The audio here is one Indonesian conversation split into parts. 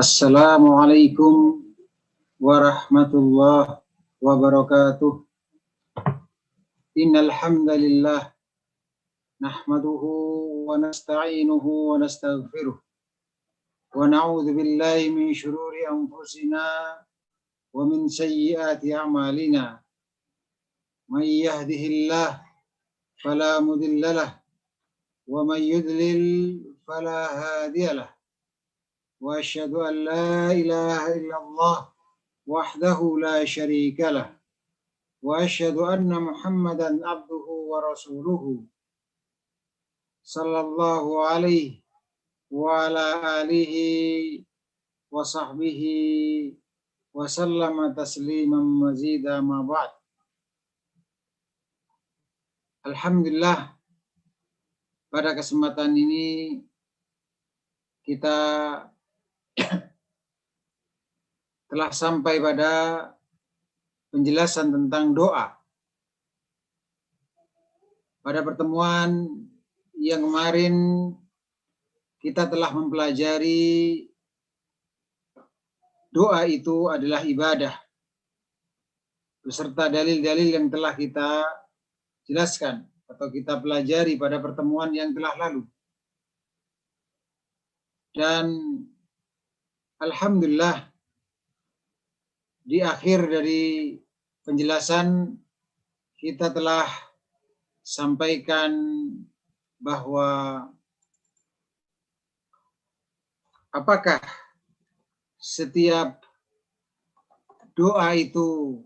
Assalamualaikum warahmatullahi wabarakatuh. Innal hamdalillah nahmaduhu wa nasta'inuhu wa nastaghfiruh wa na'udzu billahi min shururi anfusina wa min sayyiati a'malina. May yahdihillah fala mudilla lah wa may yudlil fala hadiyalah. Wa asyhadu an la ilaha illallah wahdahu la syarika lah. Wa asyhadu anna Muhammadan abduhu wa rasuluhu sallallahu alaihi wa ala alihi wa sahbihi wa sallama tasliman mazida ma ba'd. Alhamdulillah, pada kesempatan ini kita telah sampai pada penjelasan tentang doa. Pada pertemuan yang kemarin kita telah mempelajari doa itu adalah ibadah, beserta dalil-dalil yang telah kita jelaskan atau kita pelajari pada pertemuan yang telah lalu. Dan alhamdulillah, di akhir dari penjelasan kita telah sampaikan bahwa apakah setiap doa itu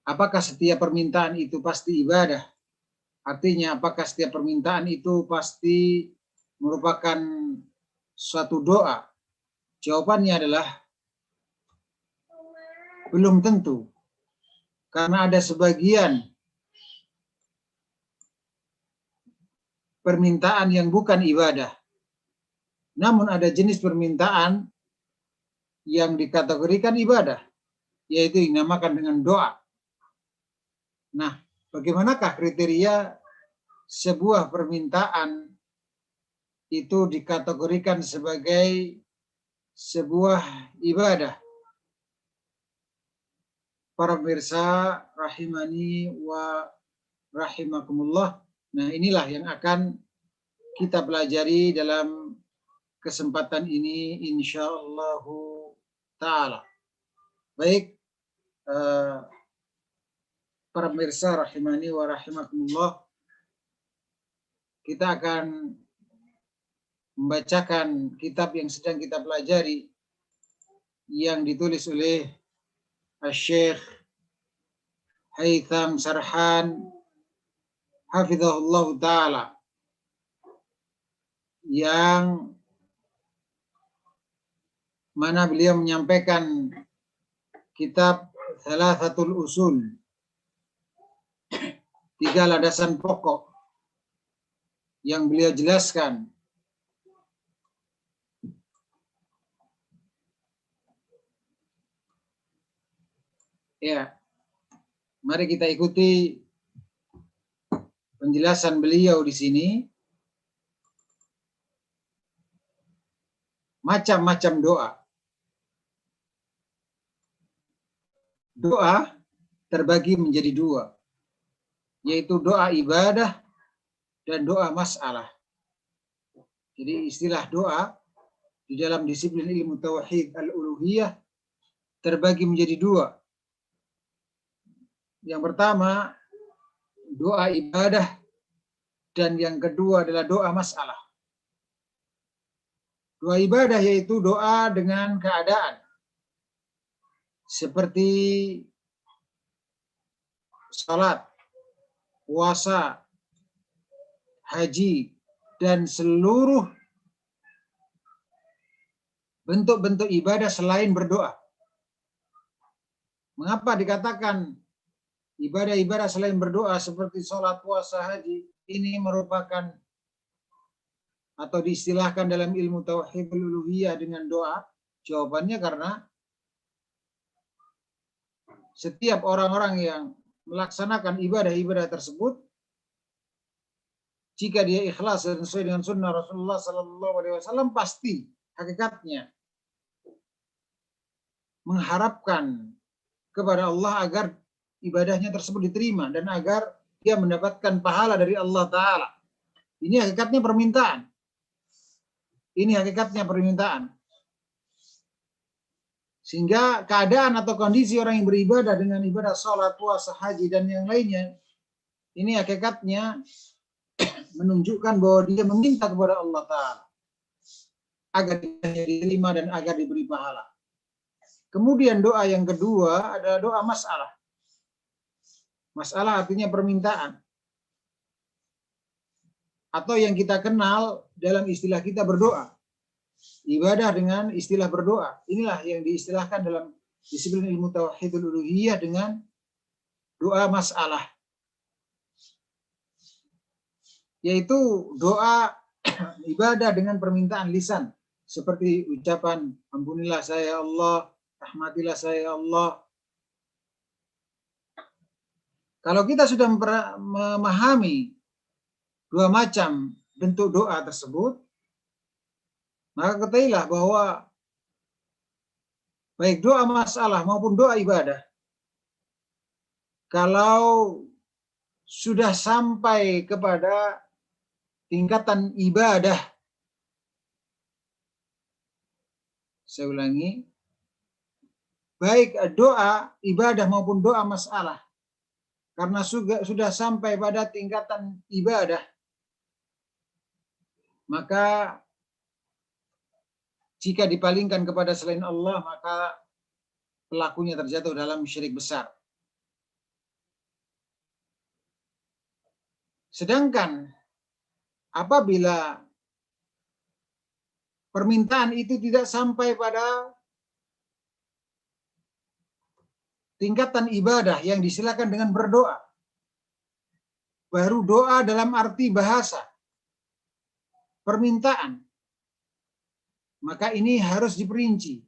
apakah setiap permintaan itu pasti ibadah? Artinya apakah setiap permintaan itu pasti merupakan suatu doa? Jawabannya adalah belum tentu. Karena ada sebagian permintaan yang bukan ibadah. Namun ada jenis permintaan yang dikategorikan ibadah, yaitu yang dinamakan dengan doa. Nah, bagaimanakah kriteria sebuah permintaan itu dikategorikan sebagai sebuah ibadah? Para pemirsa rahimani wa rahimakumullah. Nah, inilah yang akan kita pelajari dalam kesempatan ini insyaallah ta'ala. Baik, para pemirsa rahimani wa rahimakumullah, kita akan membacakan kitab yang sedang kita pelajari yang ditulis oleh Syekh Haytham Sarhan hafizahullah ta'ala, yang mana beliau menyampaikan kitab Thalathatul Usul, 3 landasan pokok yang beliau jelaskan. Ya, mari kita ikuti penjelasan beliau di sini. Macam-macam doa. Doa terbagi menjadi 2, yaitu doa ibadah dan doa masalah. Jadi istilah doa di dalam disiplin ilmu tauhid al-uluhiyah terbagi menjadi 2. Yang pertama doa ibadah dan yang kedua adalah doa masalah. Doa ibadah yaitu doa dengan keadaan seperti salat, puasa, haji, dan seluruh bentuk-bentuk ibadah selain berdoa. Mengapa dikatakan ibadah-ibadah selain berdoa seperti sholat, puasa, haji ini merupakan atau diistilahkan dalam ilmu tauhid uluhiyah dengan doa? Jawabannya karena setiap orang-orang yang melaksanakan ibadah-ibadah tersebut jika dia ikhlas dan sesuai dengan sunnah Rasulullah SAW, pasti hakikatnya mengharapkan kepada Allah agar ibadahnya tersebut diterima dan agar dia mendapatkan pahala dari Allah Ta'ala. Ini hakikatnya permintaan. Ini hakikatnya permintaan. Sehingga keadaan atau kondisi orang yang beribadah dengan ibadah sholat, puasa, haji, dan yang lainnya, ini hakikatnya menunjukkan bahwa dia meminta kepada Allah Ta'ala agar diterima dan agar diberi pahala. Kemudian doa yang kedua adalah doa masalah. Masalah artinya permintaan. Atau yang kita kenal dalam istilah kita berdoa. Ibadah dengan istilah berdoa. Inilah yang diistilahkan dalam disiplin ilmu tauhidul uluhiyah dengan doa masalah. Yaitu doa ibadah dengan permintaan lisan. Seperti ucapan, ampunilah saya Allah, rahmatilah saya Allah. Kalau kita sudah memahami dua macam bentuk doa tersebut, maka ketahuilah bahwa baik doa masalah maupun doa ibadah, kalau sudah sampai kepada tingkatan ibadah, saya ulangi, baik doa ibadah maupun doa masalah, karena sudah sampai pada tingkatan ibadah, maka jika dipalingkan kepada selain Allah, maka pelakunya terjatuh dalam syirik besar. Sedangkan apabila permintaan itu tidak sampai pada tingkatan ibadah yang disilakan dengan berdoa, baru doa dalam arti bahasa, permintaan, maka ini harus diperinci.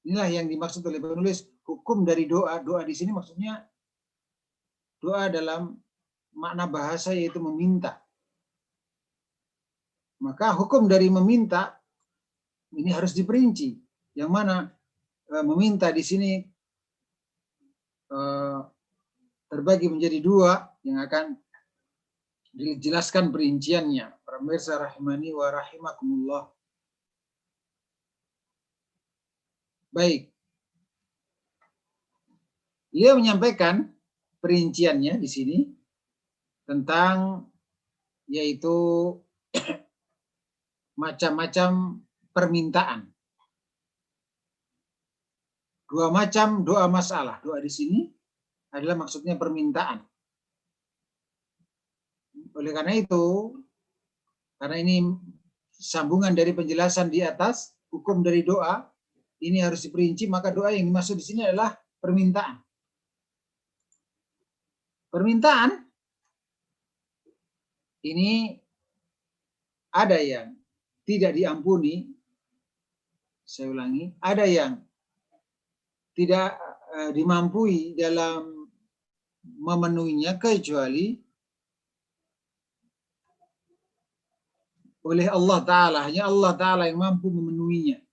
Inilah yang dimaksud oleh penulis hukum dari doa. Doa di sini maksudnya doa dalam makna bahasa, yaitu meminta. Maka hukum dari meminta ini harus diperinci. Yang mana meminta di sini terbagi menjadi dua yang akan dijelaskan perinciannya. Para pemirsa rahimani wa rahimakumullah. Baik. Dia menyampaikan perinciannya di sini tentang yaitu macam-macam permintaan. Dua macam doa masalah. Doa di sini adalah maksudnya permintaan. Oleh karena itu, karena ini sambungan dari penjelasan di atas, hukum dari doa, ini harus diperinci, maka doa yang dimaksud di sini adalah permintaan. Permintaan ini ada yang tidak diampuni, saya ulangi, ada yang tidak dimampui dalam memenuhinya kecuali oleh Allah Ta'ala. Hanya Allah Ta'ala yang mampu memenuhinya.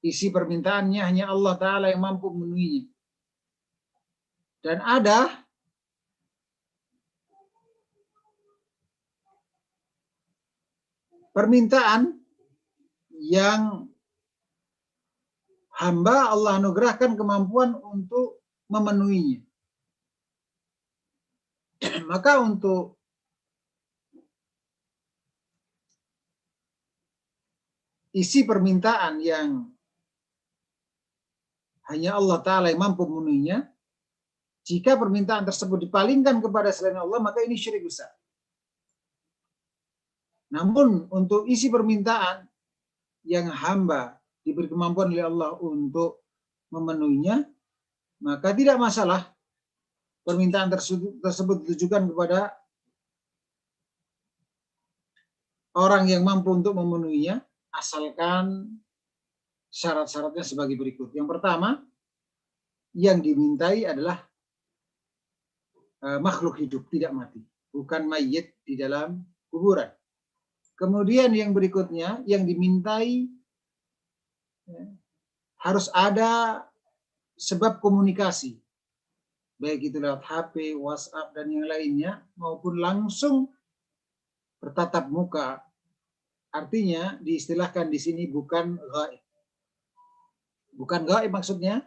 Isi permintaannya hanya Allah Ta'ala yang mampu memenuhinya. Dan ada permintaan yang hamba Allah anugerahkan kemampuan untuk memenuhinya. Maka untuk isi permintaan yang hanya Allah Ta'ala yang mampu memenuhinya, jika permintaan tersebut dipalingkan kepada selain Allah, maka ini syirik besar. Namun untuk isi permintaan yang hamba diberi kemampuan oleh Allah untuk memenuhinya, maka tidak masalah permintaan tersebut ditujukan kepada orang yang mampu untuk memenuhinya, asalkan syarat-syaratnya sebagai berikut. Yang pertama, yang dimintai adalah makhluk hidup, tidak mati. bukan mayit di dalam kuburan. Kemudian yang berikutnya yang dimintai harus ada sebab komunikasi, baik itu lewat HP, WhatsApp dan yang lainnya, maupun langsung bertatap muka. Artinya diistilahkan di sini bukan gaib. Bukan gaib maksudnya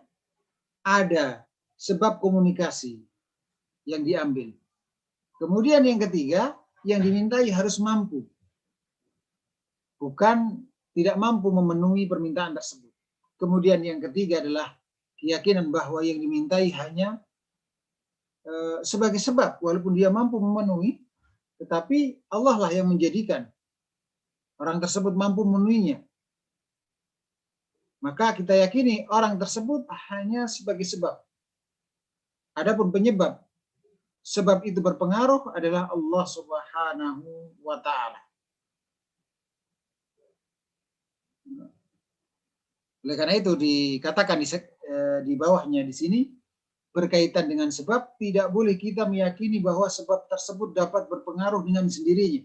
ada sebab komunikasi yang diambil. Kemudian yang ketiga, yang dimintai harus mampu. Bukan tidak mampu memenuhi permintaan tersebut. Kemudian yang ketiga adalah keyakinan bahwa yang dimintai hanya sebagai sebab, walaupun dia mampu memenuhi, tetapi Allah lah yang menjadikan orang tersebut mampu memenuhinya. Maka kita yakini orang tersebut hanya sebagai sebab. Adapun penyebab, sebab itu berpengaruh adalah Allah Subhanahu wa Ta'ala. Oleh karena itu dikatakan di bawahnya di sini, berkaitan dengan sebab, tidak boleh kita meyakini bahwa sebab tersebut dapat berpengaruh dengan sendirinya.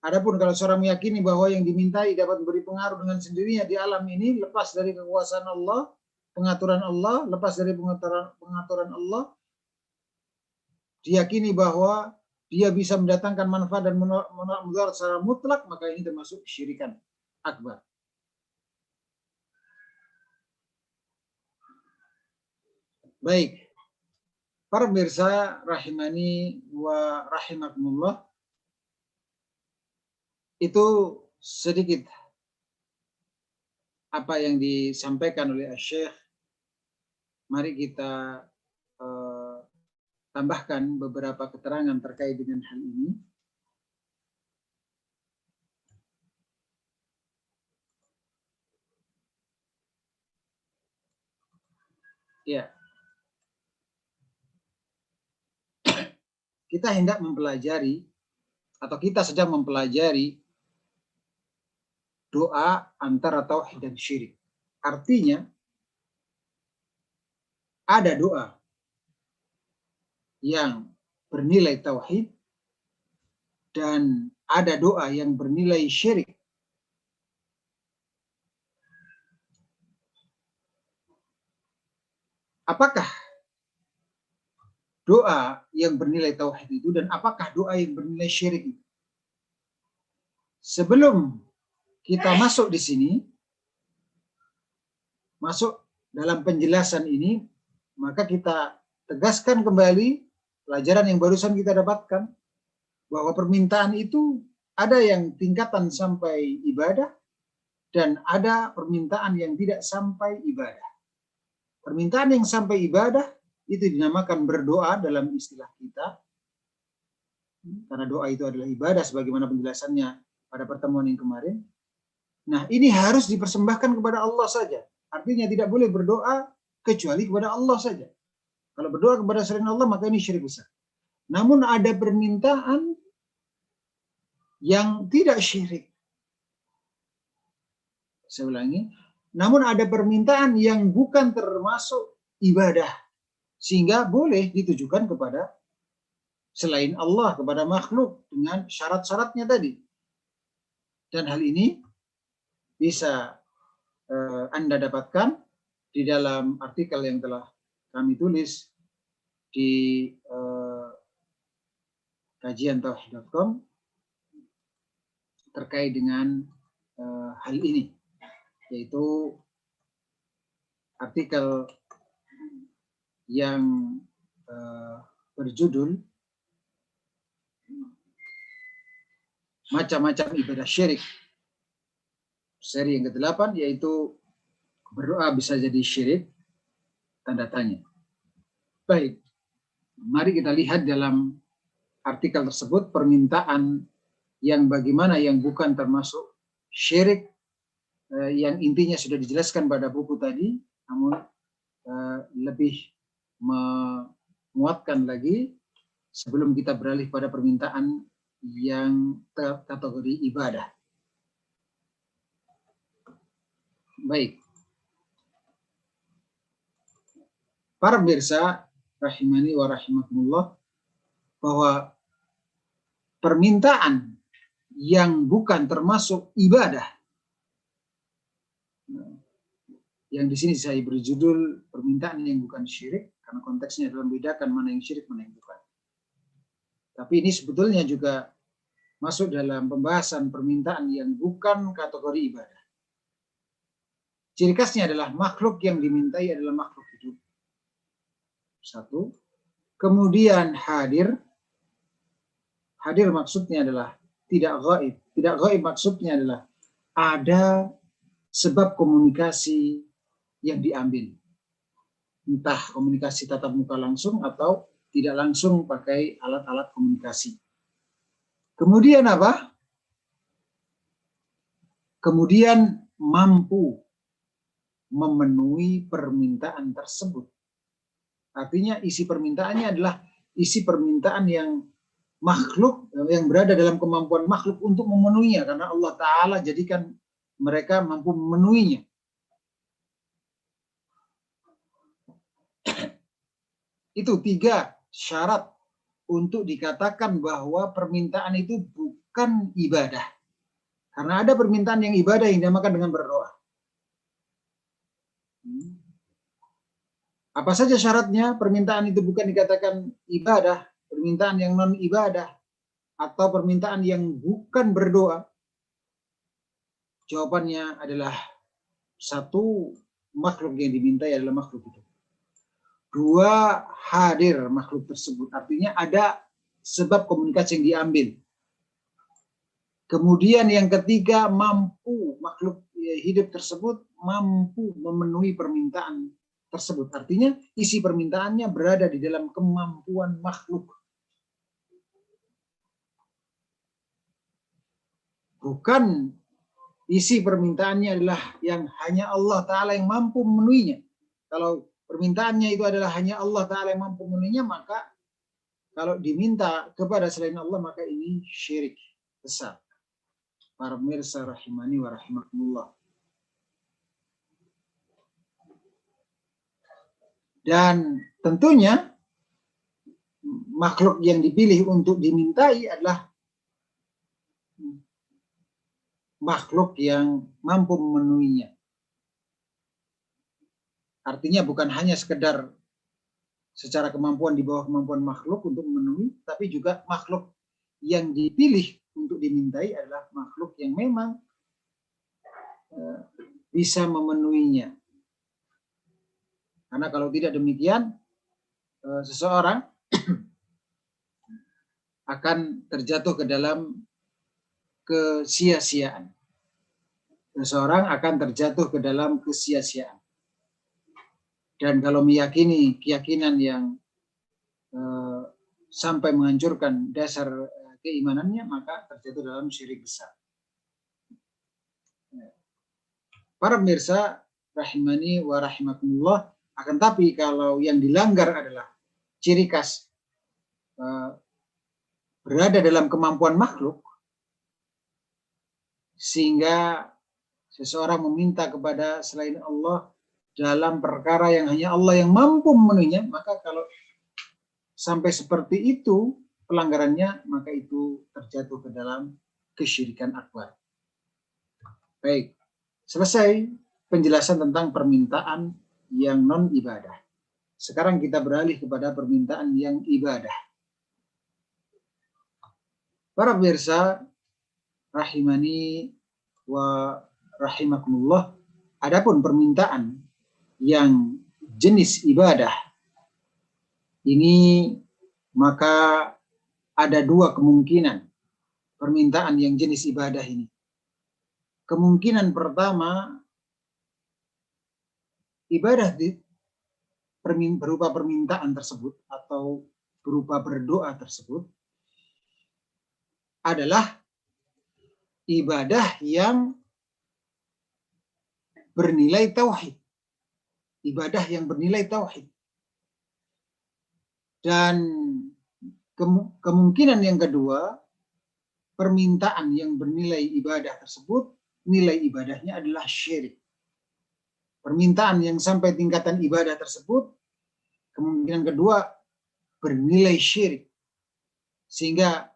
Adapun kalau seorang meyakini bahwa yang dimintai dapat memberi pengaruh dengan sendirinya di alam ini, lepas dari kekuasaan Allah, pengaturan Allah, lepas dari pengaturan Allah, diyakini bahwa dia bisa mendatangkan manfaat dan menolak mudarat secara mutlak, maka ini termasuk syirikan akbar. Baik, para pemirsa rahimani wa rahimakumullah, itu sedikit apa yang disampaikan oleh Syekh. Mari kita tambahkan beberapa keterangan terkait dengan hal ini. Ya, kita hendak mempelajari atau kita sedang mempelajari doa antara tauhid dan syirik. Artinya ada doa yang bernilai tauhid dan ada doa yang bernilai syirik. Apakah doa yang bernilai tauhid itu dan apakah doa yang bernilai syirik itu? Sebelum kita masuk di sini, masuk dalam penjelasan ini, maka kita tegaskan kembali pelajaran yang barusan kita dapatkan, bahwa permintaan itu ada yang tingkatan sampai ibadah dan ada permintaan yang tidak sampai ibadah. Permintaan yang sampai ibadah itu dinamakan berdoa dalam istilah kita, karena doa itu adalah ibadah sebagaimana penjelasannya pada pertemuan yang kemarin. Nah, ini harus dipersembahkan kepada Allah saja. Artinya tidak boleh berdoa kecuali kepada Allah saja. Kalau berdoa kepada selain Allah, maka ini syirik besar. Namun ada permintaan yang tidak syirik. Saya ulangi. Namun ada permintaan yang bukan termasuk ibadah. Sehingga boleh ditujukan kepada selain Allah, kepada makhluk dengan syarat-syaratnya tadi. Dan hal ini bisa Anda dapatkan di dalam artikel yang telah kami tulis di kajiantauhid.com terkait dengan hal ini, yaitu artikel yang berjudul Macam-macam ibadah syirik, seri yang ke-8, yaitu berdoa bisa jadi syirik, tanda tanya. Baik, mari kita lihat dalam artikel tersebut permintaan yang bagaimana yang bukan termasuk syirik, yang intinya sudah dijelaskan pada buku tadi, namun lebih menguatkan lagi sebelum kita beralih pada permintaan yang kategori ibadah. Baik, para pemirsa rahimani wa rahimakumullah, bahwa permintaan yang bukan termasuk ibadah, yang di sini saya beri judul permintaan yang bukan syirik, karena konteksnya adalah membedakan mana yang syirik, mana yang bukan. Tapi ini sebetulnya juga masuk dalam pembahasan permintaan yang bukan kategori ibadah. Ciri khasnya adalah makhluk yang dimintai adalah makhluk hidup. Satu. Kemudian hadir. Hadir maksudnya adalah tidak gaib. Tidak gaib maksudnya adalah ada sebab komunikasi yang diambil. Entah komunikasi tatap muka langsung atau tidak langsung pakai alat-alat komunikasi. Kemudian apa? Kemudian mampu memenuhi permintaan tersebut. Artinya isi permintaannya adalah isi permintaan yang makhluk, yang berada dalam kemampuan makhluk untuk memenuhinya, karena Allah Ta'ala jadikan mereka mampu memenuhinya. Itu 3 syarat untuk dikatakan bahwa permintaan itu bukan ibadah. Karena ada permintaan yang ibadah yang dinamakan dengan berdoa. Apa saja syaratnya? Permintaan itu bukan dikatakan ibadah, permintaan yang non ibadah, atau permintaan yang bukan berdoa. Jawabannya adalah 1, makhluk yang dimintai adalah makhluk itu. 2, hadir makhluk tersebut. Artinya ada sebab komunikasi yang diambil. Kemudian yang ketiga, mampu makhluk hidup tersebut mampu memenuhi permintaan tersebut. Artinya isi permintaannya berada di dalam kemampuan makhluk. Bukan isi permintaannya adalah yang hanya Allah Ta'ala yang mampu memenuhinya. Kalau permintaannya itu adalah hanya Allah Ta'ala yang mampu memenuhinya, maka kalau diminta kepada selain Allah, maka ini syirik besar. Para pemirsa rahimani wa rahimakumullah. Dan tentunya makhluk yang dipilih untuk dimintai adalah makhluk yang mampu memenuhinya. Artinya bukan hanya sekedar secara kemampuan di bawah kemampuan makhluk untuk memenuhi, tapi juga makhluk yang dipilih untuk dimintai adalah makhluk yang memang bisa memenuhinya. Karena kalau tidak demikian, seseorang akan terjatuh ke dalam kesia-siaan. Seseorang akan terjatuh ke dalam kesia-siaan. Dan kalau meyakini keyakinan yang sampai menghancurkan dasar keimanannya, maka terjatuh dalam syirik besar. Para pemirsa rahimani wa rahimakumullah, akan tapi kalau yang dilanggar adalah ciri khas berada dalam kemampuan makhluk, sehingga seseorang meminta kepada selain Allah dalam perkara yang hanya Allah yang mampu memenuhinya, maka kalau sampai seperti itu pelanggarannya, maka itu terjatuh ke dalam kesyirikan akbar. Baik, selesai penjelasan tentang permintaan yang non ibadah. Sekarang kita beralih kepada permintaan yang ibadah. Para pemirsa rahimani wa rahimakumullah, adapun permintaan yang jenis ibadah ini, maka ada 2 kemungkinan permintaan yang jenis ibadah ini. Kemungkinan pertama, ibadah berupa permintaan tersebut atau berupa berdoa tersebut adalah ibadah yang bernilai tauhid. Ibadah yang bernilai tauhid. Dan kemungkinan yang kedua, permintaan yang bernilai ibadah tersebut, nilai ibadahnya adalah syirik. Permintaan yang sampai tingkatan ibadah tersebut, kemungkinan kedua bernilai syirik. Sehingga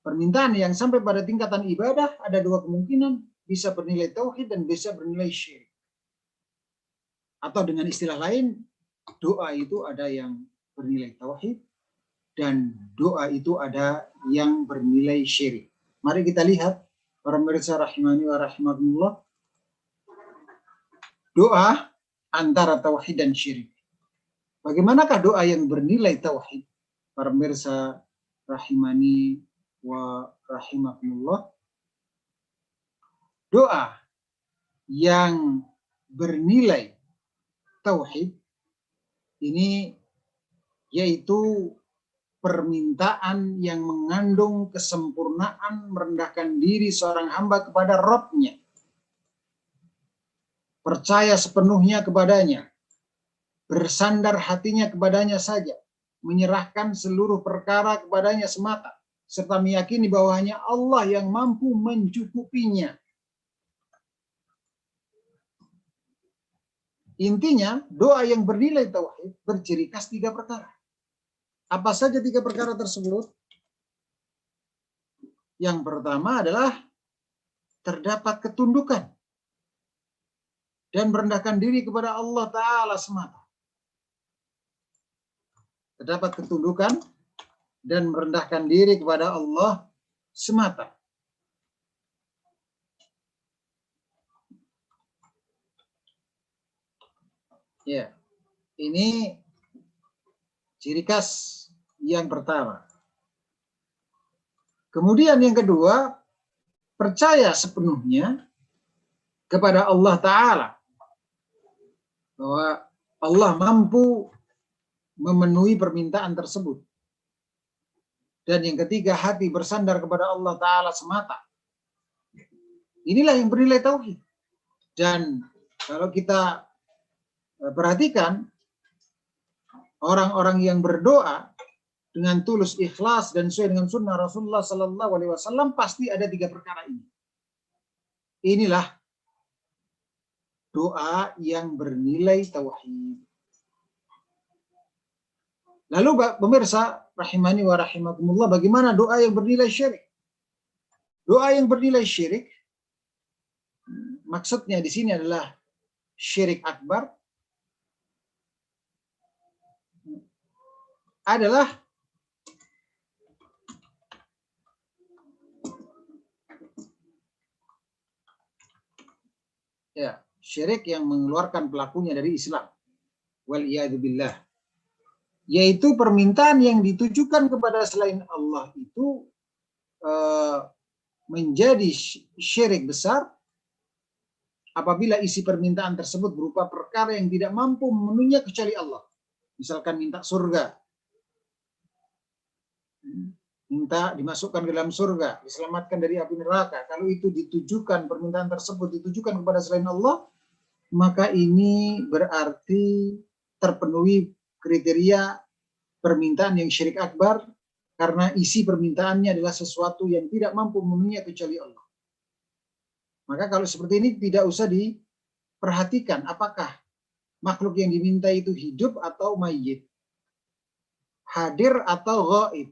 permintaan yang sampai pada tingkatan ibadah ada dua kemungkinan, bisa bernilai tauhid dan bisa bernilai syirik. Atau dengan istilah lain, doa itu ada yang bernilai tauhid dan doa itu ada yang bernilai syirik. Mari kita lihat, para pemirsa rahimani wa rahimakumullah, doa antara tauhid dan syirik. Bagaimanakah doa yang bernilai tauhid? Para pemirsa rahimani wa rahimakumullah, doa yang bernilai tauhid ini yaitu permintaan yang mengandung kesempurnaan merendahkan diri seorang hamba kepada Rabb-Nya, percaya sepenuhnya kepadanya, bersandar hatinya kepadanya saja, menyerahkan seluruh perkara kepadanya semata, serta meyakini bahwanya Allah yang mampu mencukupinya. Intinya, doa yang bernilai tauhid berciri khas 3 perkara. Apa saja 3 perkara tersebut? Yang pertama adalah terdapat ketundukan dan merendahkan diri kepada Allah Ta'ala semata. Terdapat ketundukan dan merendahkan diri kepada Allah semata. Ya, ini ciri khas yang pertama. Kemudian yang kedua, percaya sepenuhnya kepada Allah Ta'ala, bahwa Allah mampu memenuhi permintaan tersebut. Dan yang ketiga, hati bersandar kepada Allah Ta'ala semata. Inilah yang bernilai tauhid. Dan kalau kita perhatikan, orang-orang yang berdoa dengan tulus, ikhlas, dan sesuai dengan sunnah Rasulullah Sallallahu Alaihi Wasallam pasti ada 3 perkara ini. Inilah doa yang bernilai tauhid. Lalu pemirsa rahimani wa rahimakumullah, bagaimana doa yang bernilai syirik? Doa yang bernilai syirik, maksudnya di sini adalah syirik akbar, adalah syirik yang mengeluarkan pelakunya dari Islam. Wal iyadu billah. Yaitu permintaan yang ditujukan kepada selain Allah itu menjadi syirik besar apabila isi permintaan tersebut berupa perkara yang tidak mampu memenuhinya kecuali Allah. Misalkan minta surga, minta dimasukkan ke dalam surga, diselamatkan dari api neraka. Kalau itu ditujukan, permintaan tersebut ditujukan kepada selain Allah, maka ini berarti terpenuhi kriteria permintaan yang syirik akbar, karena isi permintaannya adalah sesuatu yang tidak mampu memenuhinya kecuali Allah. Maka kalau seperti ini tidak usah diperhatikan apakah makhluk yang diminta itu hidup atau mayyit, hadir atau ghaib.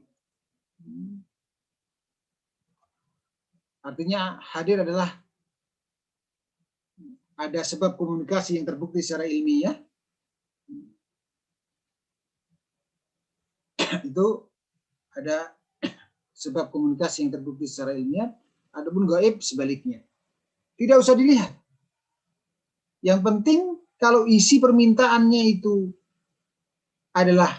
Artinya hadir adalah ada sebab komunikasi yang terbukti secara ilmiah, itu ada sebab komunikasi yang terbukti secara ilmiah, adapun gaib sebaliknya. Tidak usah dilihat. Yang penting kalau isi permintaannya itu adalah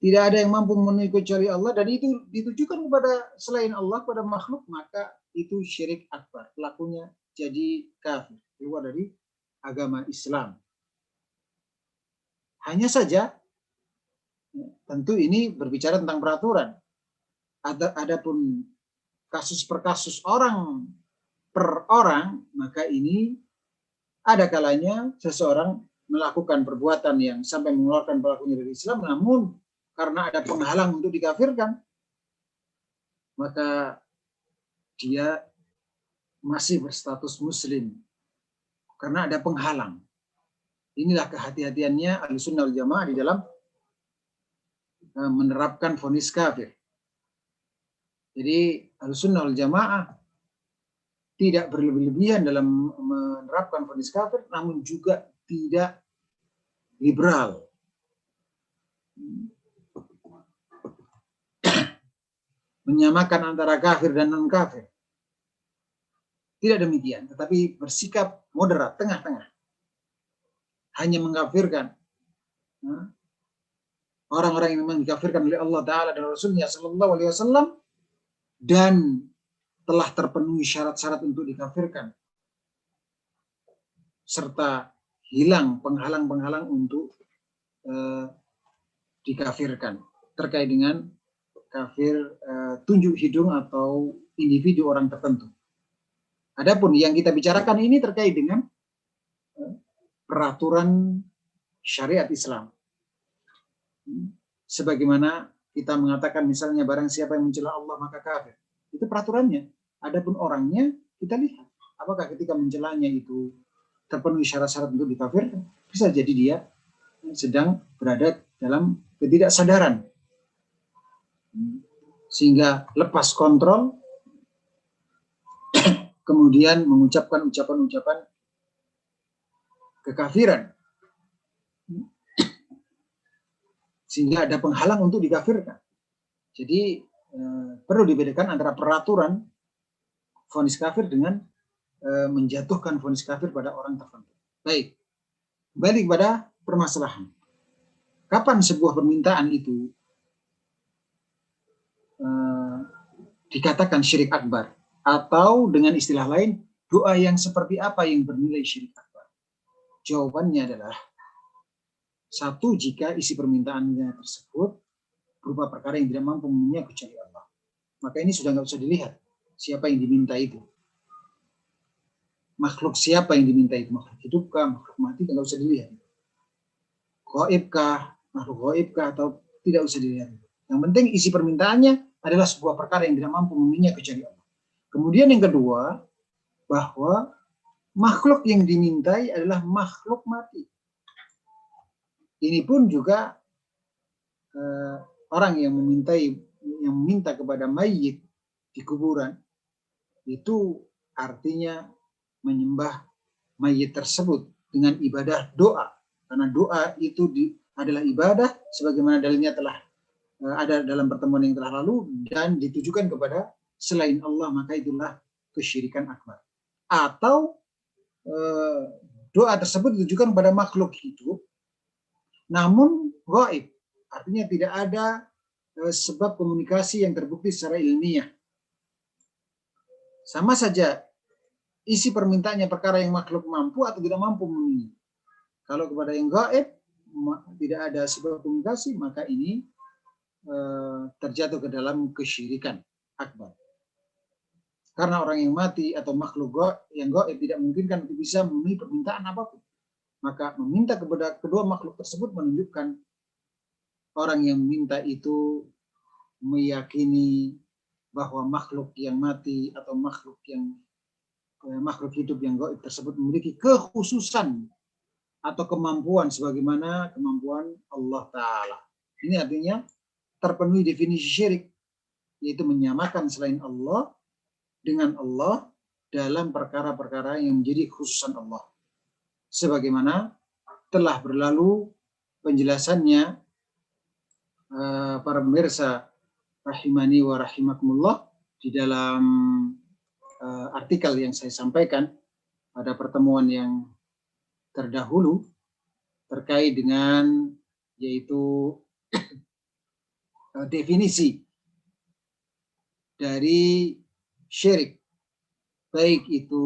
tidak ada yang mampu memenuhi kecuali Allah dan itu ditujukan kepada selain Allah, kepada makhluk, maka itu syirik akbar. Pelakunya jadi kafir, keluar dari agama Islam. Hanya saja tentu ini berbicara tentang peraturan. Adapun kasus per kasus, orang per orang, maka ini ada kalanya seseorang melakukan perbuatan yang sampai mengeluarkan pelakunya dari Islam, namun karena ada penghalang untuk dikafirkan, maka dia masih berstatus muslim karena ada penghalang. Inilah kehati-hatiannya Ahlussunnah wal Jamaah di dalam menerapkan vonis kafir. Jadi Ahlussunnah wal Jamaah tidak berlebihan dalam menerapkan vonis kafir, namun juga tidak liberal. Menyamakan antara kafir dan non-kafir. Tidak demikian, tetapi bersikap moderat, tengah-tengah. Hanya mengkafirkan orang-orang yang memang dikafirkan oleh Allah Ta'ala dan Rasulnya Sallallahu Alaihi Wasallam dan telah terpenuhi syarat-syarat untuk dikafirkan, serta hilang penghalang-penghalang untuk dikafirkan terkait dengan kafir tunjuk hidung atau individu orang tertentu. Adapun yang kita bicarakan ini terkait dengan peraturan syariat Islam. Sebagaimana kita mengatakan misalnya barang siapa yang mencela Allah maka kafir. Itu peraturannya. Adapun orangnya kita lihat apakah ketika mencelanya itu terpenuhi syarat-syarat untuk dikafirkan. Bisa jadi dia sedang berada dalam ketidaksadaran. Sehingga lepas kontrol kemudian mengucapkan ucapan-ucapan kekafiran. Sehingga ada penghalang untuk dikafirkan. Jadi perlu dibedakan antara peraturan vonis kafir dengan menjatuhkan vonis kafir pada orang tertentu. Baik, balik pada permasalahan. Kapan sebuah permintaan itu dikatakan syirik akbar? Atau dengan istilah lain, doa yang seperti apa yang bernilai syirik akbar? Jawabannya adalah satu, jika isi permintaannya tersebut berupa perkara yang tidak mampu memenuhinya kecuali Allah. Maka ini sudah nggak usah dilihat siapa yang diminta itu. Makhluk siapa yang diminta itu? Makhluk hidupkah, makhluk mati, nggak usah dilihat. Gaibkah, makhluk gaibkah, atau tidak usah dilihat. Yang penting isi permintaannya adalah sebuah perkara yang tidak mampu memenuhinya kecuali Allah. Kemudian yang kedua, bahwa makhluk yang dimintai adalah makhluk mati. Ini pun juga orang yang meminta kepada mayit di kuburan itu artinya menyembah mayit tersebut dengan ibadah doa. Karena doa itu adalah ibadah sebagaimana dalilnya telah ada dalam pertemuan yang telah lalu dan ditujukan kepada selain Allah, maka itulah kesyirikan akbar. Atau doa tersebut ditujukan kepada makhluk hidup namun gaib, artinya tidak ada sebab komunikasi yang terbukti secara ilmiah. Sama saja isi permintaannya perkara yang makhluk mampu atau tidak mampu memenuhi. Kalau kepada yang gaib tidak ada sebab komunikasi, maka ini terjatuh ke dalam kesyirikan akbar. Karena orang yang mati atau makhluk yang gaib tidak memungkinkan untuk bisa memenuhi permintaan apapun. Maka meminta kepada kedua makhluk tersebut menunjukkan orang yang meminta itu meyakini bahwa makhluk yang mati atau makhluk hidup yang gaib tersebut memiliki kekhususan atau kemampuan sebagaimana kemampuan Allah Ta'ala. Ini artinya terpenuhi definisi syirik, yaitu menyamakan selain Allah dengan Allah dalam perkara-perkara yang menjadi khususan Allah. Sebagaimana telah berlalu penjelasannya para pemirsa rahimani wa rahimakumullah di dalam artikel yang saya sampaikan pada pertemuan yang terdahulu terkait dengan yaitu definisi dari syirik, baik itu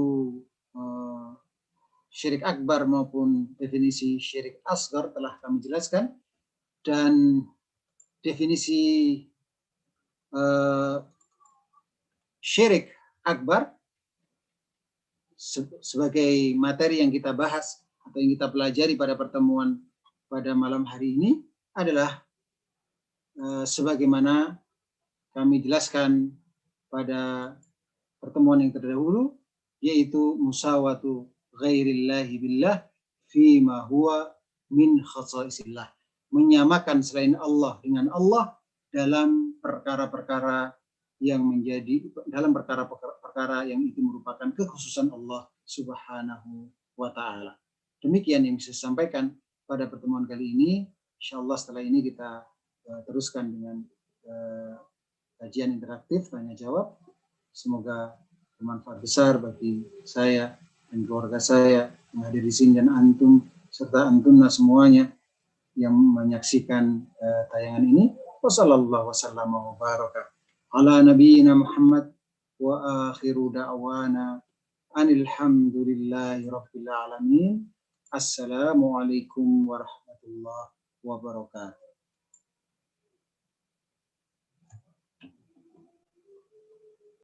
syirik akbar maupun definisi syirik asgar telah kami jelaskan, dan definisi syirik akbar sebagai materi yang kita bahas atau yang kita pelajari pada pertemuan pada malam hari ini adalah sebagaimana kami jelaskan pada pertemuan yang terdahulu, yaitu musawatu ghairillahi billah fima huwa min khasaisillah, menyamakan selain Allah dengan Allah dalam perkara-perkara yang menjadi dalam perkara-perkara yang itu merupakan kekhususan Allah Subhanahu wa taala. Demikian yang bisa saya sampaikan pada pertemuan kali ini. Insyaallah setelah ini kita teruskan dengan kajian interaktif tanya jawab. Semoga bermanfaat besar bagi saya dan keluarga saya yang hadir di sini dan antum serta antumna semuanya yang menyaksikan tayangan ini. Wassallallahu wasallam wa baraka ala nabiyyina Muhammad wa akhiru da'wana anil hamdulillahi rabbil alamin. Assalamualaikum warahmatullahi wabarakatuh.